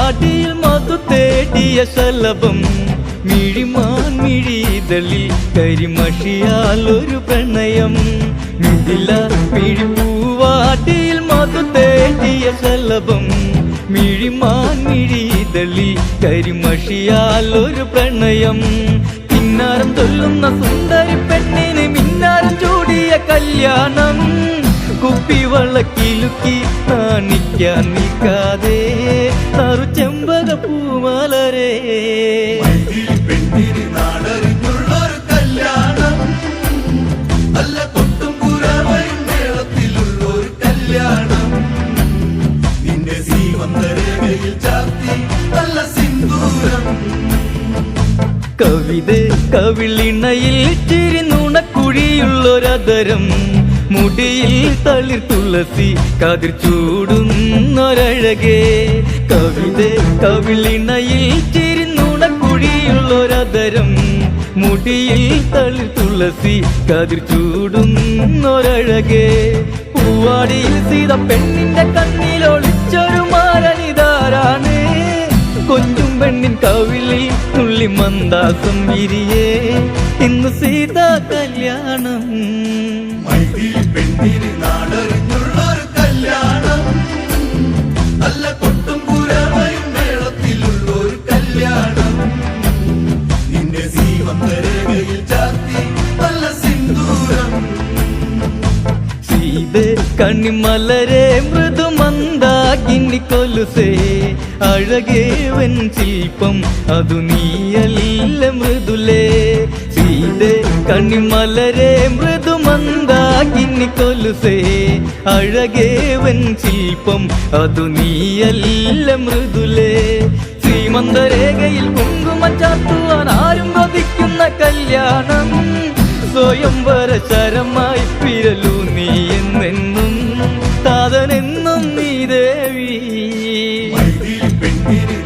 അടിയിൽ മധു തേടിയ ശലഭം മിഴിമാൻ മിഴിതളിൽ കരിമഷിയാൽ ഒരു പ്രണയം മിഥില മിഴിപ്പൂവാടിയിൽ മധു തേടിയ ശലഭം മിഴിമാൻ മിഴിതളിൽ കരിമഷിയാൽ ഒരു പ്രണയം കിന്നാരം ചൊല്ലുന്ന സുന്ദരി പെണ്ണിന് മിന്നാരം ചൂടിയ കല്യാണം കുപ്പിവളക്കിലുക്കി കാണിക്കാൻ നിൽക്കാതെ തറു ചെമ്പക പൂമലരേ പെണ്ണിന് നാടറിഞ്ഞുള്ളൊരു കല്യാണം നല്ല കൊട്ടും കുരവയും മേളത്തിലുള്ളൊരു കല്യാണം നിന്റെ സീമന്തരേഖയിൽ ചാർത്തി നല്ല സിന്ദൂരം കവിത കവിളിണയിൽ ചിരി നുണക്കുഴിയുള്ളൊരതരം മുടിയിൽ തളിർ തുളസി കതിർ ചൂടുന്നൊരഴകേ കവിത കവിളിണയിൽ ചിരി നുണക്കുഴിയുള്ളൊരതരം മുടിയിൽ തളിർ തുളസി കതിർ ചൂടുന്നൊരഴകേ പൂവാടിയിൽ സീത പെണ്ണിന്റെ കണ്ണിലൊളിച്ചൊരു മാരനിതാരാണ് കൊഞ്ചും പെണ്ണിൻ കവിളിൽ തുള്ളി മന്ദാസം വിരിയേ ഇന്ന് സീതാ കല്യാണം പെണ്ണിന് നാടറിഞ്ഞുള്ളൊരു കല്യാണം നല്ല കൊട്ടും കുരവയും മേളത്തിലുള്ളൊരു കല്യാണം നിന്റെ സീമന്തരേഖയിൽ ചാർത്തി നല്ല സിന്ദൂരം സീത കണിമലരെ മൃദുമന്ദാകിനി കൊലുസേ അഴകേവൻ ശില്പം അതു നീയല്ല മൃദുലേ സീത കണിമലരെ മൃദുമന്ദാകിനി കൊലുസേ അഴകേവൻ ശില്പം അതു നീയല്ല മൃദുലേ ശ്രീമന്തരേഖയിൽ കുങ്കുമം ചാർത്തുവാൻ ആരും കൊതിക്കുന്ന കല്യാണം സ്വയംവര ശരമായി വിരലു നീ എന്നെന്നും താതനെന്നും നീ ദേവി പെണ്ണിന്